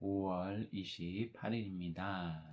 5월 28일입니다.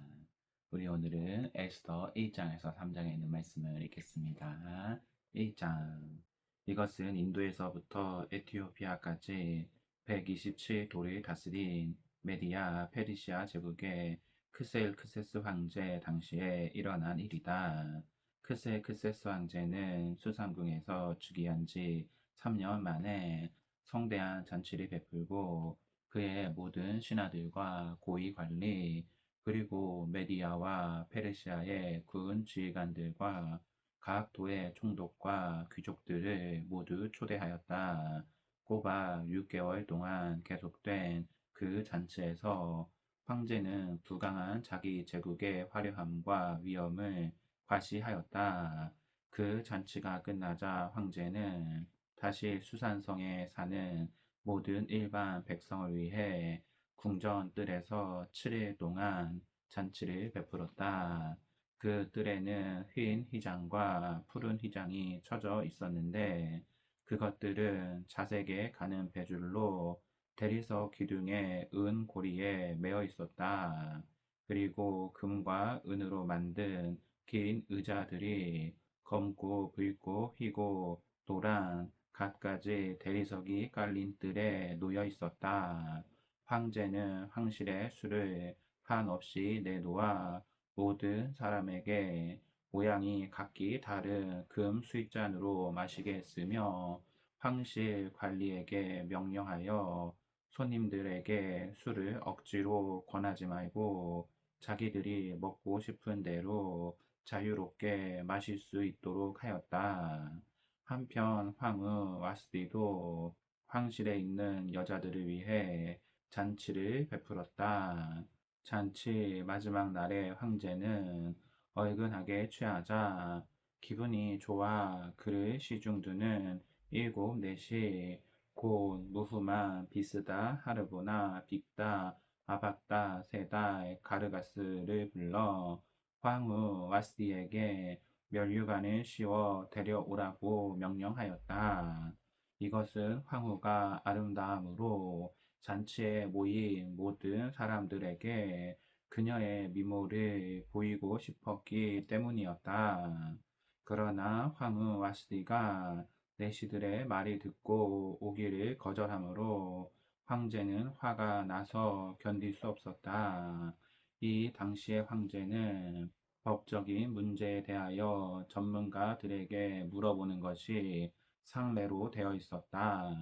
우리 오늘은 에스더 1장에서 3장에 있는 말씀을 읽겠습니다. 1장. 이것은 인도에서부터 에티오피아까지 127도를 다스린 메디아 페르시아 제국의 크셀크세스 황제 당시에 일어난 일이다. 크셀크세스 황제는 수상궁에서 즉위한 지 3년 만에 성대한 잔치를 베풀고 그의 모든 신하들과 고위 관리, 그리고 메디아와 페르시아의 군 지휘관들과 각 도의 총독과 귀족들을 모두 초대하였다. 꼬박 6개월 동안 계속된 그 잔치에서 황제는 부강한 자기 제국의 화려함과 위엄을 과시하였다. 그 잔치가 끝나자 황제는 다시 수산성에 사는 모든 일반 백성을 위해 궁전 뜰에서 7일 동안 잔치를 베풀었다. 그 뜰에는 흰 휘장과 푸른 휘장이 쳐져 있었는데 그것들은 자색에 가는 배줄로 대리석 기둥의 은 고리에 매어 있었다. 그리고 금과 은으로 만든 긴 의자들이 검고 붉고 희고 노란 갖가지 대리석이 깔린 뜰에 놓여 있었다. 황제는 황실의 술을 한없이 내놓아 모든 사람에게 모양이 각기 다른 금 수입잔으로 마시게 했으며 황실 관리에게 명령하여 손님들에게 술을 억지로 권하지 말고 자기들이 먹고 싶은 대로 자유롭게 마실 수 있도록 하였다. 한편 황후 와스디도 황실에 있는 여자들을 위해 잔치를 베풀었다. 잔치 마지막 날에 황제는 얼근하게 취하자 기분이 좋아 그를 시중두는 일곱 넷이 곧 무후만 비스다 하르보나 빅다 아박다 세다 가르가스를 불러 황후 와스디에게 면류관을 씌워 데려오라고 명령하였다. 이것은 황후가 아름다움으로 잔치에 모인 모든 사람들에게 그녀의 미모를 보이고 싶었기 때문이었다. 그러나 황후 와스디가 내시들의 말이 듣고 오기를 거절하므로 황제는 화가 나서 견딜 수 없었다. 이 당시의 황제는 법적인 문제에 대하여 전문가들에게 물어보는 것이 상례로 되어 있었다.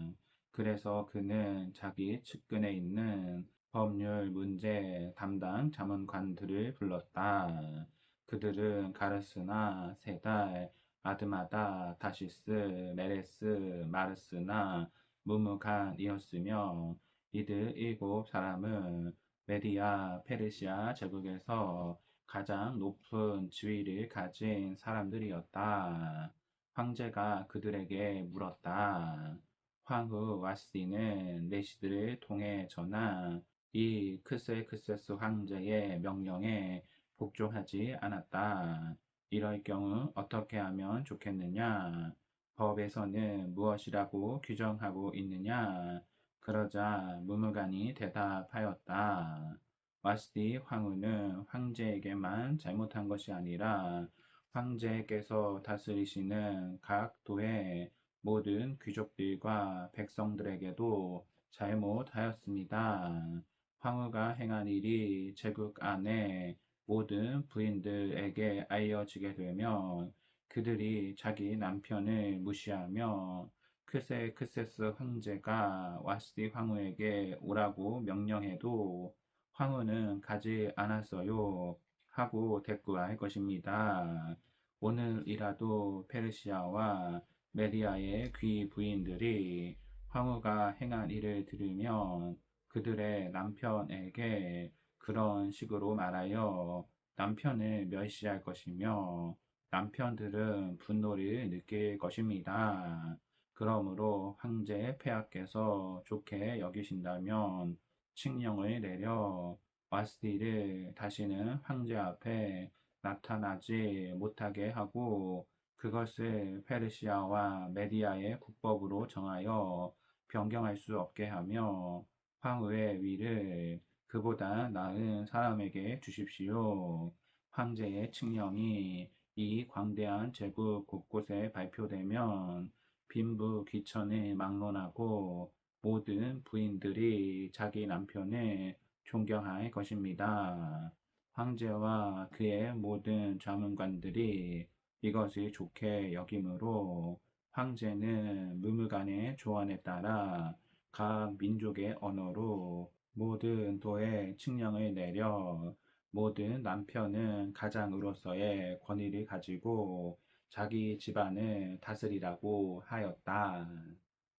그래서 그는 자기 측근에 있는 법률 문제 담당 자문관들을 불렀다. 그들은 가르스나 세달, 아드마다, 다시스, 메레스, 마르스나 무무간이었으며 이들 일곱 사람은 메디아 페르시아 제국에서 가장 높은 지위를 가진 사람들이었다. 황제가 그들에게 물었다. 황후 와스디는 내시들을 통해 전한 이 크세크세스 황제의 명령에 복종하지 않았다. 이럴 경우 어떻게 하면 좋겠느냐? 법에서는 무엇이라고 규정하고 있느냐? 그러자 무무간이 대답하였다. 와스디 황후는 황제에게만 잘못한 것이 아니라 황제께서 다스리시는 각 도의 모든 귀족들과 백성들에게도 잘못하였습니다. 황후가 행한 일이 제국 안에 모든 부인들에게 알려지게 되면 그들이 자기 남편을 무시하며 크세크세스 황제가 와스디 황후에게 오라고 명령해도 황후는 가지 않았어요 하고 대꾸할 것입니다. 오늘이라도 페르시아와 메디아의 귀 부인들이 황후가 행한 일을 들으면 그들의 남편에게 그런 식으로 말하여 남편을 멸시할 것이며 남편들은 분노를 느낄 것입니다. 그러므로 황제 폐하께서 좋게 여기신다면 칙령을 내려 와스디를 다시는 황제 앞에 나타나지 못하게 하고 그것을 페르시아와 메디아의 국법으로 정하여 변경할 수 없게 하며 황후의 위를 그보다 나은 사람에게 주십시오. 황제의 칙령이 이 광대한 제국 곳곳에 발표되면 빈부 귀천을 막론하고 모든 부인들이 자기 남편을 존경할 것입니다. 황제와 그의 모든 자문관들이 이것을 좋게 여기므로 황제는 무무간의 조언에 따라 각 민족의 언어로 모든 도에 칙령을 내려 모든 남편은 가장으로서의 권위를 가지고 자기 집안을 다스리라고 하였다.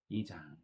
2장.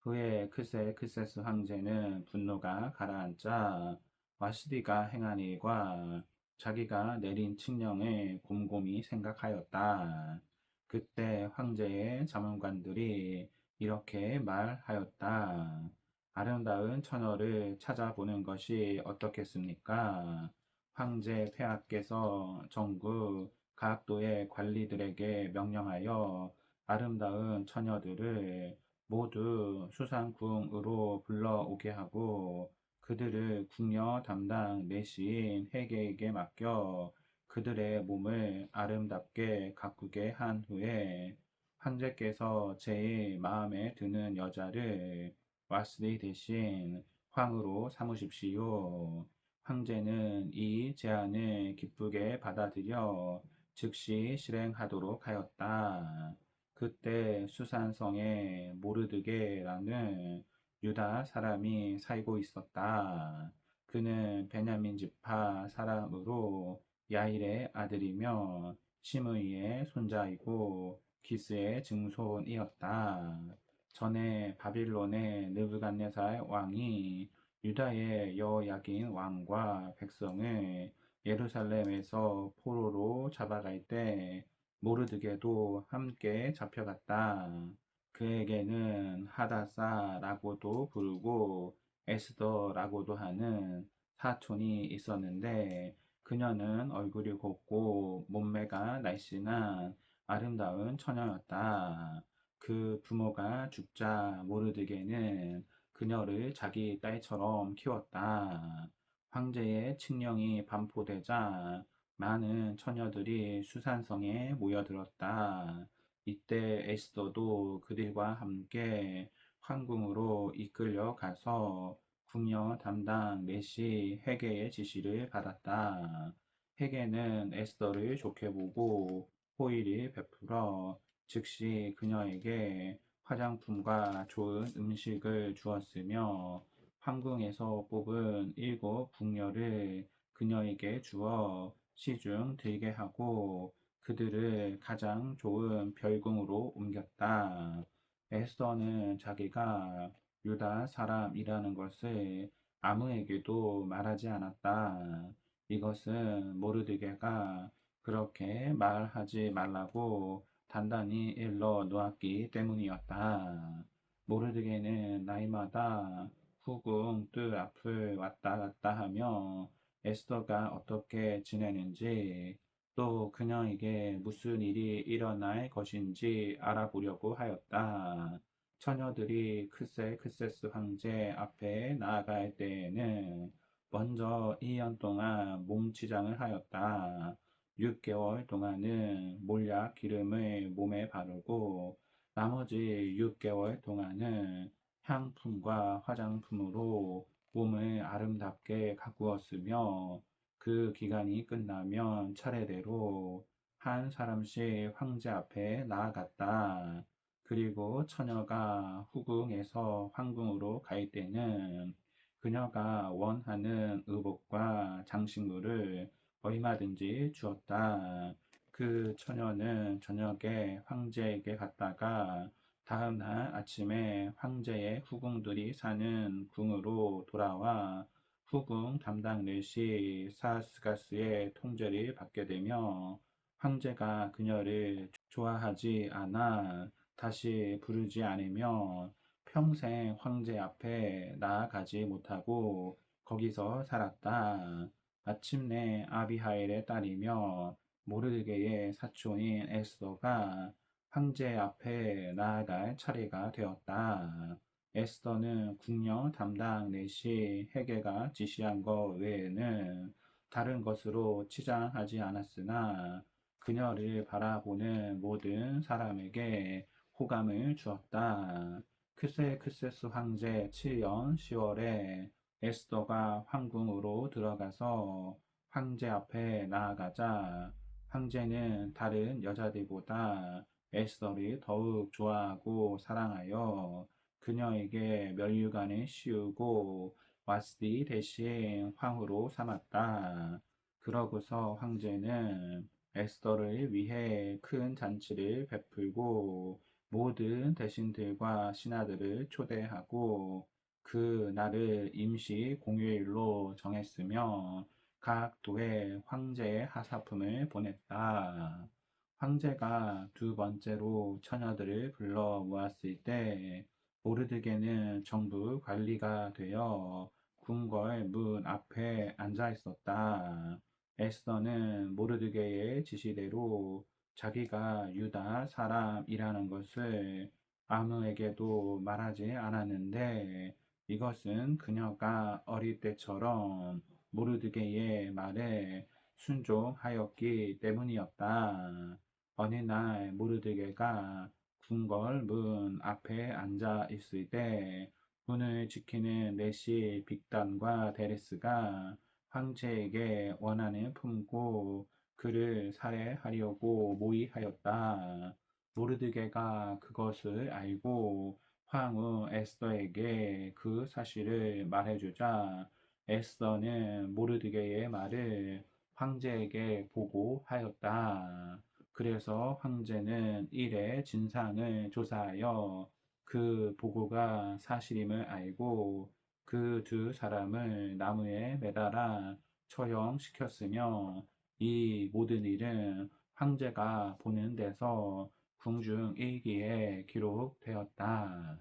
후에 크세스 황제는 분노가 가라앉자 와스디가 행한 일과 자기가 내린 칙령을 곰곰이 생각하였다. 그때 황제의 자문관들이 이렇게 말하였다. 아름다운 처녀를 찾아보는 것이 어떻겠습니까? 황제 폐하께서 전국 각 도의 관리들에게 명령하여 아름다운 처녀들을 모두 수상궁으로 불러오게 하고 그들을 궁녀 담당 내시인 회계에게 맡겨 그들의 몸을 아름답게 가꾸게 한 후에 황제께서 제일 마음에 드는 여자를 와스리 대신 황으로 삼으십시오. 황제는 이 제안을 기쁘게 받아들여 즉시 실행하도록 하였다. 그때 수산성에 모르드게라는 유다 사람이 살고 있었다. 그는 베냐민 지파 사람으로 야일의 아들이며 시므이의 손자이고 기스의 증손이었다. 전에 바빌론의 느부갓네살 왕이 유다의 여호야긴 왕과 백성을 예루살렘에서 포로로 잡아갈 때 모르드게도 함께 잡혀갔다. 그에게는 하다사라고도 부르고 에스더라고도 하는 사촌이 있었는데 그녀는 얼굴이 곱고 몸매가 날씬한 아름다운 처녀였다. 그 부모가 죽자 모르드게는 그녀를 자기 딸처럼 키웠다. 황제의 칙령이 반포되자 많은 처녀들이 수산성에 모여들었다. 이때 에스더도 그들과 함께 황궁으로 이끌려 가서 궁녀 담당 내시 헤게의 지시를 받았다. 헤게는 에스더를 좋게 보고 호의를 베풀어 즉시 그녀에게 화장품과 좋은 음식을 주었으며 황궁에서 뽑은 7궁녀를 그녀에게 주어 시중 들게 하고 그들을 가장 좋은 별궁으로 옮겼다. 에스더는 자기가 유다 사람이라는 것을 아무에게도 말하지 않았다. 이것은 모르드게가 그렇게 말하지 말라고 단단히 일러 놓았기 때문이었다. 모르드게는 날마다 후궁 뜰 앞을 왔다 갔다 하며 에스더가 어떻게 지내는지 또 그녀에게 무슨 일이 일어날 것인지 알아보려고 하였다. 처녀들이 크세스 황제 앞에 나아갈 때에는 먼저 2년 동안 몸치장을 하였다. 6개월 동안은 몰약 기름을 몸에 바르고 나머지 6개월 동안은 향품과 화장품으로 몸을 아름답게 가꾸었으며 그 기간이 끝나면 차례대로 한 사람씩 황제 앞에 나아갔다. 그리고 처녀가 후궁에서 황궁으로 갈 때는 그녀가 원하는 의복과 장식물을 얼마든지 주었다. 그 처녀는 저녁에 황제에게 갔다가 다음 날 아침에 황제의 후궁들이 사는 궁으로 돌아와 후궁 담당 르시 사스가스의 통제를 받게 되며 황제가 그녀를 좋아하지 않아 다시 부르지 않으며 평생 황제 앞에 나아가지 못하고 거기서 살았다. 마침내 아비하일의 딸이며 모르드게의 사촌인 에스더가 황제 앞에 나아갈 차례가 되었다. 에스더는 궁녀 담당 넷이 헤게가 지시한 것 외에는 다른 것으로 치장하지 않았으나 그녀를 바라보는 모든 사람에게 호감을 주었다. 크세크세스 황제 7년 10월에 에스더가 황궁으로 들어가서 황제 앞에 나아가자 황제는 다른 여자들보다 에스더를 더욱 좋아하고 사랑하여 그녀에게 면류관을 씌우고 와스디 대신 황후로 삼았다. 그러고서 황제는 에스더를 위해 큰 잔치를 베풀고 모든 대신들과 신하들을 초대하고 그 날을 임시 공휴일로 정했으며 각 도에 황제의 하사품을 보냈다. 황제가 두 번째로 처녀들을 불러 모았을 때 모르드게는 정부 관리가 되어 궁궐 문 앞에 앉아 있었다. 에스더는 모르드게의 지시대로 자기가 유다 사람이라는 것을 아무에게도 말하지 않았는데 이것은 그녀가 어릴 때처럼 모르드게의 말에 순종하였기 때문이었다. 어느 날 모르드게가 궁궐 문 앞에 앉아 있을 때 문을 지키는 넷시 빅단과 데레스가 황제에게 원한을 품고 그를 살해하려고 모의하였다. 모르드게가 그것을 알고 황후 에스더에게 그 사실을 말해주자 에스더는 모르드게의 말을 황제에게 보고하였다. 그래서 황제는 일의 진상을 조사하여 그 보고가 사실임을 알고 그 두 사람을 나무에 매달아 처형시켰으며 이 모든 일은 황제가 보는 데서 궁중 일기에 기록되었다.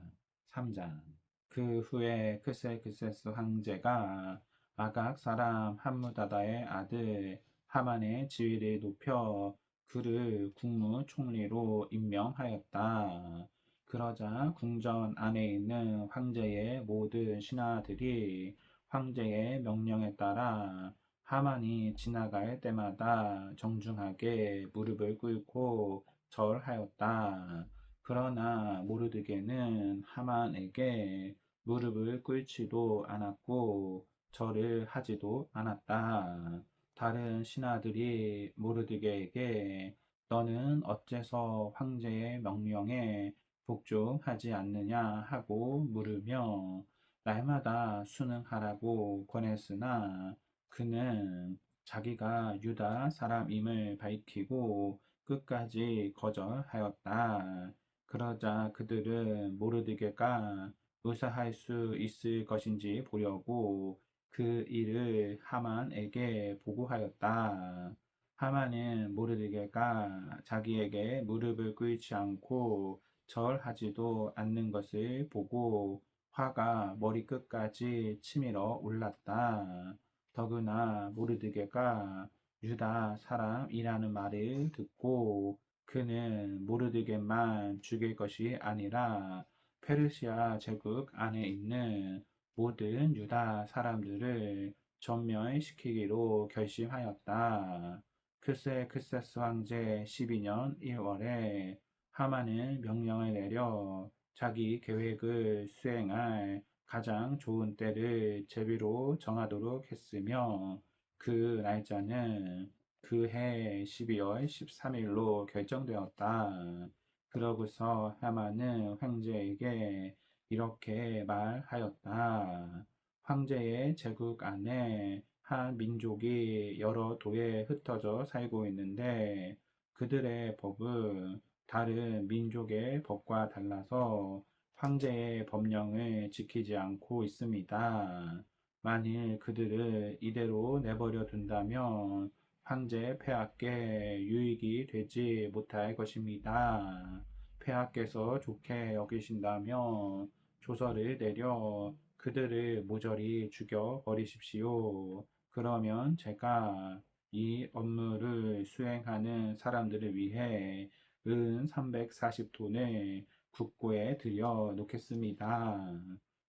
3장 그 후에 크세크세스 황제가 아각 사람 함무다다의 아들 하만의 지위를 높여 그를 국무총리로 임명하였다. 그러자 궁전 안에 있는 황제의 모든 신하들이 황제의 명령에 따라 하만이 지나갈 때마다 정중하게 무릎을 꿇고 절하였다. 그러나 모르드게는 하만에게 무릎을 꿇지도 않았고 절을 하지도 않았다. 다른 신하들이 모르드게에게 너는 어째서 황제의 명령에 복종하지 않느냐 하고 물으며 날마다 순응하라고 권했으나 그는 자기가 유다 사람임을 밝히고 끝까지 거절하였다. 그러자 그들은 모르드게가 의사할 수 있을 것인지 보려고 그 일을 하만에게 보고하였다. 하만은 모르드게가 자기에게 무릎을 꿇지 않고 절하지도 않는 것을 보고 화가 머리끝까지 치밀어 올랐다. 더구나 모르드게가 유다 사람이라는 말을 듣고 그는 모르드게만 죽일 것이 아니라 페르시아 제국 안에 있는 모든 유다 사람들을 전멸시키기로 결심하였다. 크세스 황제 12년 1월에 하만은 명령을 내려 자기 계획을 수행할 가장 좋은 때를 제비로 정하도록 했으며 그 날짜는 그해 12월 13일로 결정되었다. 그러고서 하만은 황제에게 이렇게 말하였다. 황제의 제국 안에 한 민족이 여러 도에 흩어져 살고 있는데 그들의 법은 다른 민족의 법과 달라서 황제의 법령을 지키지 않고 있습니다. 만일 그들을 이대로 내버려 둔다면 황제 폐하께 유익이 되지 못할 것입니다. 폐하께서 좋게 여기신다면 조서를 내려 그들을 모조리 죽여 버리십시오. 그러면 제가 이 업무를 수행하는 사람들을 위해 은 340톤을 국고에 들여 놓겠습니다.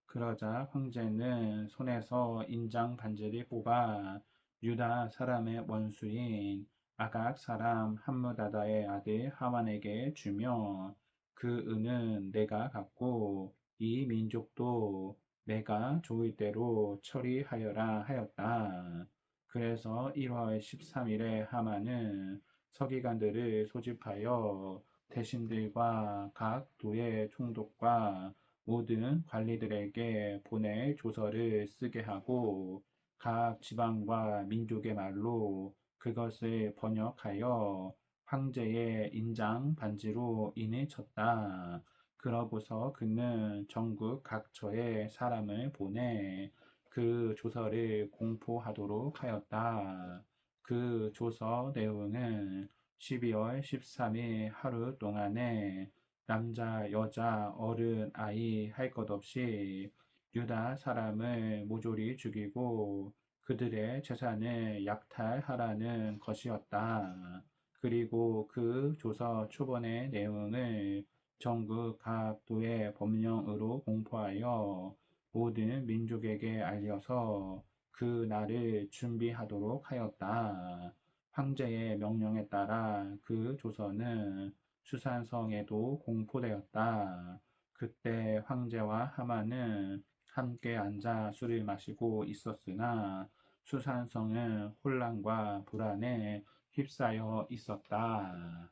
그러자 황제는 손에서 인장 반지를 뽑아 유다 사람의 원수인 아각 사람 함므다다의 아들 하만에게 주며 그 은은 내가 갖고 이 민족도 내가 좋을 대로 처리하여라 하였다. 그래서 1월 13일에 하만은 서기관들을 소집하여 대신들과 각 도의 총독과 모든 관리들에게 보낼 조서를 쓰게 하고 각 지방과 민족의 말로 그것을 번역하여 황제의 인장 반지로 인을 쳤다. 그러고서 그는 전국 각처에 사람을 보내 그 조서를 공포하도록 하였다. 그 조서 내용은 12월 13일 하루 동안에 남자, 여자, 어른, 아이 할 것 없이 유다 사람을 모조리 죽이고 그들의 재산을 약탈하라는 것이었다. 그리고 그 조서 초본의 내용을 전국 각 도의 법령으로 공포하여 모든 민족에게 알려서 그 날을 준비하도록 하였다. 황제의 명령에 따라 그 조서는 수산성에도 공포되었다. 그때 황제와 하만은 함께 앉아 술을 마시고 있었으나 수산성은 혼란과 불안에 휩싸여 있었다.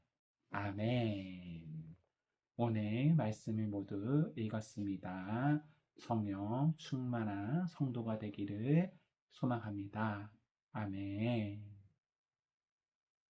아멘. 오늘 말씀을 모두 읽었습니다. 성령 충만한 성도가 되기를 소망합니다. 아멘.